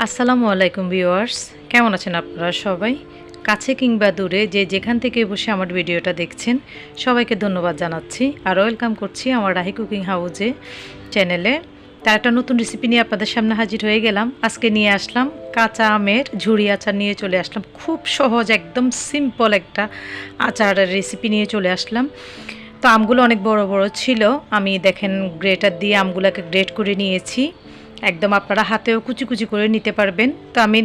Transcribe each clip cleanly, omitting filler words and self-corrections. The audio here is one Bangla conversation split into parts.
আসসালামু আলাইকুম ভিউয়ার্স, কেমন আছেন আপনারা সবাই? কাছে কিংবা দূরে যে যেখান থেকে বসে আমার ভিডিওটা দেখছেন সবাইকে ধন্যবাদ জানাচ্ছি আর ওয়েলকাম করছি আমার রাহি কুকিং হাউজে চ্যানেলে। তার একটা নতুন রেসিপি নিয়ে আপনাদের সামনে হাজির হয়ে গেলাম। আজকে নিয়ে আসলাম কাঁচা আমের ঝুরি আচার নিয়ে চলে আসলাম। খুব সহজ, একদম সিম্পল একটা আচারের রেসিপি নিয়ে চলে আসলাম। তো আমগুলো অনেক বড় বড় ছিল, আমি দেখেন গ্রেটার দিয়ে আমগুলোকে গ্রেট করে নিয়েছি। একদম আপনারা হাতেও কুচি কুচি করে নিতে পারবেন। তো আমি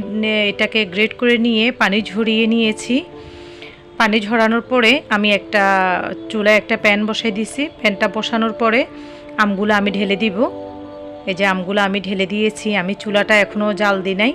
এটাকে গ্রেট করে নিয়ে পানি ঝরিয়ে নিয়েছি। পানি ঝরানোর পরে আমি একটা চুলায় একটা প্যান বসাই দিয়েছি। প্যানটা বসানোর পরে আমগুলো আমি ঢেলে দিব। এই যে আমগুলো আমি ঢেলে দিয়েছি, আমি চুলাটা এখনও জাল দিই নাই।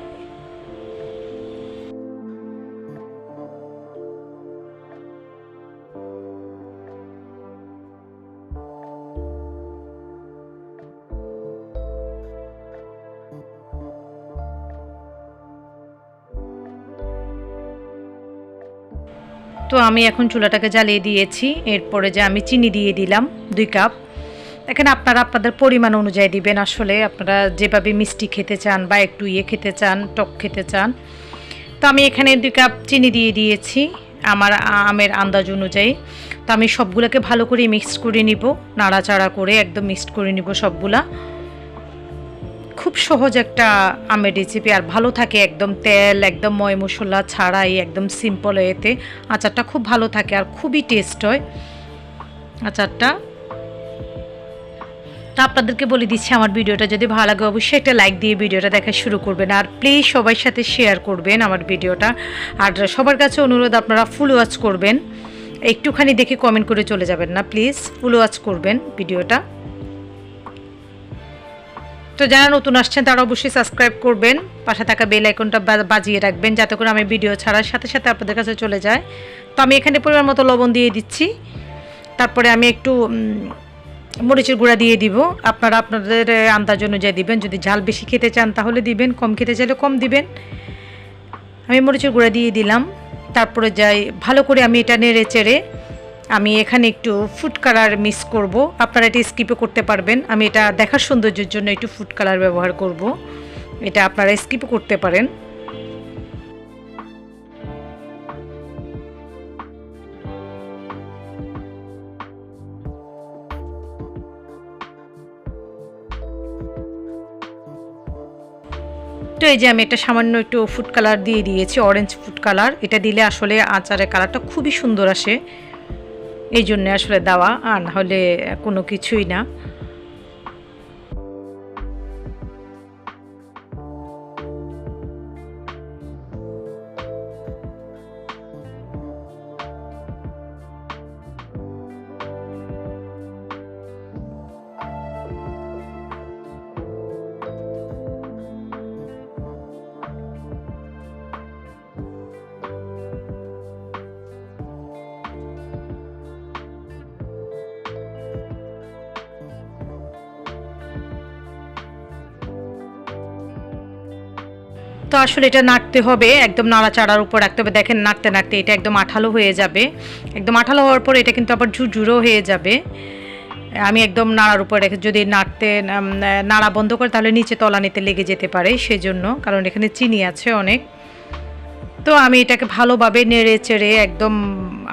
তো আমি এখন চুলাটাকে জ্বালিয়ে দিয়েছি। এরপরে যে আমি চিনি দিয়ে দিলাম 2 কাপ। এখানে আপনারা আপনাদের পরিমাণ অনুযায়ী দিবেন। আসলে আপনারা যেভাবে মিষ্টি খেতে চান বা একটু খেতে চান, টক খেতে চান। তো আমি এখানে 2 কাপ চিনি দিয়ে দিয়েছি আমার আমের আন্দাজ অনুযায়ী। তো আমি সবগুলোকে ভালো করে মিক্স করে নিব, নাড়াচাড়া করে একদম মিক্সড করে নিব সবগুলা। খুব সহজ একটা আমের রেসিপি আর ভালো থাকে, একদম তেল একদম ময় মশলা ছাড়াই একদম সিম্পল এতে আচারটা খুব ভালো থাকে আর খুবই টেস্ট হয় আচারটা। তো আপনাদেরকে বলে দিচ্ছি, আমার ভিডিওটা যদি ভালো লাগে অবশ্যই একটা লাইক দিয়ে ভিডিওটা দেখা শুরু করবেন আর প্লিজ সবার সাথে শেয়ার করবেন আমার ভিডিওটা। আর সবার কাছে অনুরোধ, আপনারা ফুল ওয়াচ করবেন, একটুখানি দেখে কমেন্ট করে চলে যাবেন না, প্লিজ ফুল ওয়াচ করবেন ভিডিওটা। তো যারা নতুন আসছেন তারা অবশ্যই সাবস্ক্রাইব করবেন, পাশে থাকা বেল আইকনটা বাজিয়ে রাখবেন যাতে করে আমি ভিডিও ছাড়ার সাথে সাথে আপনাদের কাছে চলে যায়। তো আমি এখানে পরিমাণ মতো লবণ দিয়ে দিচ্ছি। তারপরে আমি একটু মরিচের গুঁড়া দিয়ে দিব। আপনারা আপনাদের আন্দাজ অনুযায়ী দিবেন, যদি ঝাল বেশি খেতে চান তাহলে দিবেন, কম খেতে চাইলে কম দিবেন। আমি মরিচের গুঁড়া দিয়ে দিলাম। তারপরে যাই ভালো করে আমি এটা নেড়ে চেড়ে আমি এখানে একটু ফুড কালার মিক্স করব। আপনারা এটা স্কিপও করতে পারবেন, আমি এটা দেখার সৌন্দর্যের জন্য একটু ফুড কালার ব্যবহার করব, এটা আপনারা স্কিপও করতে পারেন। তো এই যে আমি একটা সামান্য একটু ফুড কালার দিয়ে দিয়েছি, অরেঞ্জ ফুড কালার। এটা দিলে আসলে আচারের কালারটা খুবই সুন্দর আসে, এই জন্য আসলে দেওয়া, আর না হলে কোনো কিছুই না। তো আসলে এটা নাড়তে হবে, একদম নাড়াচাড়ার উপর রাখতে হবে। দেখেন নাড়তে নাড়তে এটা একদম আঠালো হয়ে যাবে। একদম আঠালো হওয়ার পর এটা কিন্তু আবার ঝুরঝুরো হয়ে যাবে। আমি একদম নাড়ার উপর রেখে, যদি নাড়া বন্ধ করে তাহলে নিচে তলানিতে লেগে যেতে পারে, সেজন্য, কারণ এখানে চিনি আছে অনেক। তো আমি এটাকে ভালোভাবে নেড়ে চেড়ে একদম,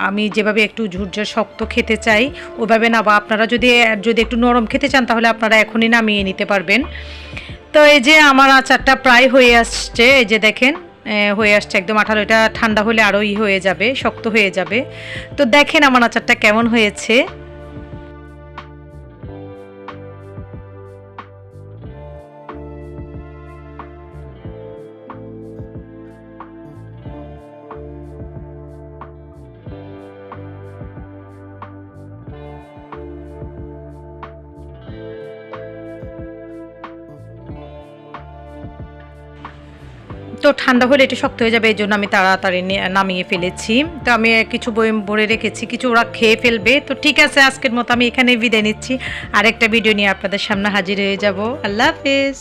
আমি যেভাবে একটু ঝুরঝুরে শক্ত খেতে চাই ওইভাবে না, বা আপনারা যদি একটু নরম খেতে চান তাহলে আপনারা এখনই নামিয়ে নিতে পারবেন। তো এই যে আমার আচারটা প্রায় হয়ে আসছে, এই যে দেখেন হয়ে আসছে একদম আঠালো। এটা ঠান্ডা হলে আরও হয়ে যাবে, শক্ত হয়ে যাবে। তো দেখেন আমার আচারটা কেমন হয়েছে। তো ঠান্ডা হলে এটা শক্ত হয়ে যাবে, এই জন্য আমি তাড়াতাড়ি নামিয়ে ফেলেছি। তো আমি কিছু বয়ম ভরে রেখেছি, কিছু ওরা খেয়ে ফেলবে। তো ঠিক আছে, আজকের মতো আমি এখানে বিদায় নিচ্ছি, আরেকটা ভিডিও নিয়ে আপনাদের সামনে হাজির হয়ে যাব। আল্লাহ হাফেজ।